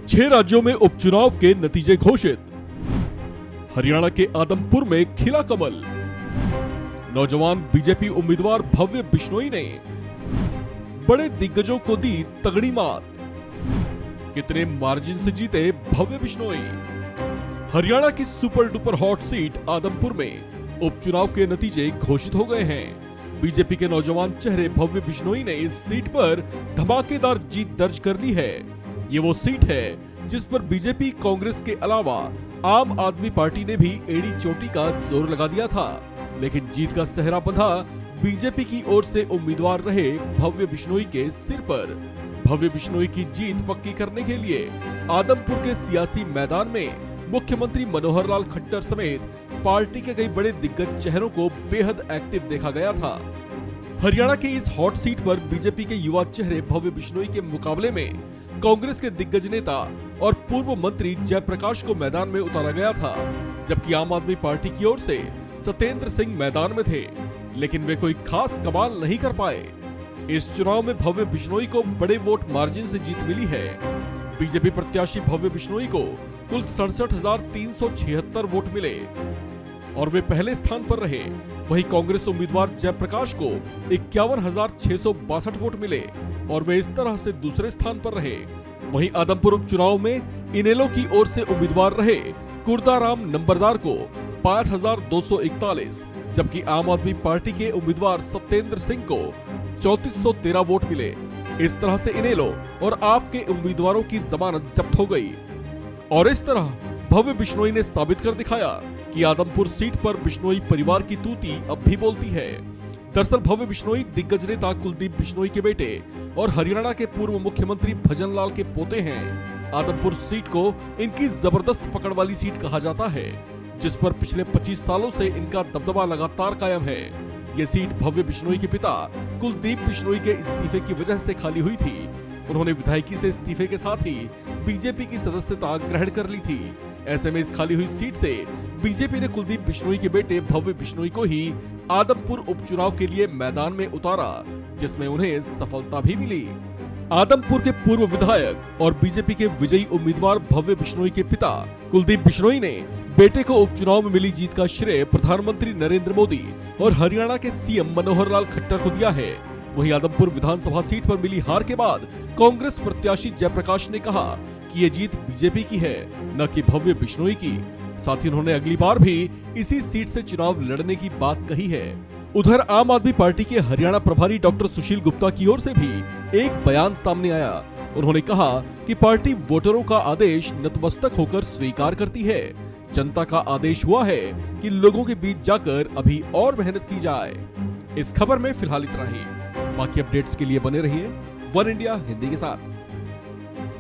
6 राज्यों में उपचुनाव के नतीजे घोषित। हरियाणा के आदमपुर में खिला कमल। नौजवान बीजेपी उम्मीदवार भव्य बिश्नोई ने बड़े दिग्गजों को दी तगड़ी मात। कितने मार्जिन से जीते भव्य बिश्नोई। हरियाणा की super duper hot seat Adampur में उपचुनाव के नतीजे घोषित हो गए हैं। बीजेपी के नौजवान चेहरे भव्य बिश्नोई ने इस सीट पर धमाकेदार जीत दर्ज कर ली है। ये वो सीट है जिस पर बीजेपी, कांग्रेस के अलावा आम आदमी पार्टी ने भी एड़ी चोटी का जोर लगा दिया था, लेकिन जीत का सेहरा बंधा बीजेपी की ओर से उम्मीदवार रहे भव्य बिश्नोई के सिर पर। भव्य बिश्नोई की जीत पक्की करने के लिए आदमपुर के सियासी मैदान में मुख्यमंत्री मनोहर लाल खट्टर समेत पार्टी के कई बड़े दिग्गज चेहरों को बेहद एक्टिव देखा गया था। हरियाणा की इस हॉट सीट पर बीजेपी के युवा चेहरे भव्य बिश्नोई के मुकाबले में कांग्रेस के दिग्गज नेता और पूर्व मंत्री जयप्रकाश को मैदान में उतारा गया था, जबकि आम आदमी पार्टी की ओर से सत्येंद्र सिंह मैदान में थे, लेकिन वे कोई खास कमाल नहीं कर पाए। इस चुनाव में भव्य बिश्नोई को बड़े वोट मार्जिन से जीत मिली है। बीजेपी प्रत्याशी भव्य बिश्नोई को कुल 67,376 वोट मिले और वे पहले स्थान पर रहे। वहीं कांग्रेस उम्मीदवार जयप्रकाश को 51,662 वोट मिले और वे इस तरह से दूसरे स्थान पर रहे। वहीं आदमपुर उपचुनाव में इनेलो की ओर से उम्मीदवार रहे कुर्दाराम नंबरदार को 5,241, जबकि आम आदमी पार्टी के उम्मीदवार सत्येंद्र सिंह को 3,413 वोट मिले। इस तरह से इनेलो और आप के उम्मीदवारों की जमानत जब्त हो गई और इस तरह भव्य बिश्नोई ने साबित कर दिखाया कि आदमपुर सीट पर बिश्नोई परिवार की तूती अब भी बोलती है। दरअसल भव्य बिश्नोई दिग्गज नेता कुलदीप बिश्नोई के बेटे और हरियाणा के पूर्व मुख्यमंत्री भजन लाल के पोते हैं। आदमपुर सीट को इनकी जबरदस्त पकड़ वाली सीट कहा जाता है, जिस पर पिछले 25 सालों से इनका दबदबा लगातार कायम है। ये सीट भव्य बिश्नोई के पिता कुलदीप बिश्नोई के इस्तीफे की वजह से खाली हुई थी। उन्होंने विधायकी से इस्तीफे के साथ ही बीजेपी की सदस्यता ग्रहण कर ली थी। ऐसे में इस खाली हुई सीट से बीजेपी ने कुलदीप बिश्नोई के बेटे भव्य बिश्नोई को ही आदमपुर उपचुनाव के लिए मैदान में उतारा, जिसमें उन्हें सफलता भी मिली। आदमपुर के पूर्व विधायक और बीजेपी के विजयी उम्मीदवार भव्य बिश्नोई के पिता कुलदीप बिश्नोई ने बेटे को उपचुनाव में मिली जीत का श्रेय प्रधानमंत्री नरेंद्र मोदी और हरियाणा के सीएम मनोहर लाल खट्टर को दिया है। वहीं आदमपुर विधानसभा सीट पर मिली हार के बाद कांग्रेस प्रत्याशी जयप्रकाश ने कहा कि ये जीत बीजेपी की है, न कि भव्य बिश्नोई की। साथ ही उन्होंने अगली बार भी इसी सीट से चुनाव लड़ने की बात कही है। उधर आम आदमी पार्टी के हरियाणा प्रभारी डॉक्टर सुशील गुप्ता की ओर से भी एक बयान सामने आया। उन्होंने कहा कि पार्टी वोटरों का आदेश नतमस्तक होकर स्वीकार करती है। जनता का आदेश हुआ है कि लोगों के बीच जाकर अभी और मेहनत की जाए। इस खबर में फिलहाल इतना ही। बाकी अपडेट्स के लिए बने रहिए वन इंडिया हिंदी के साथ।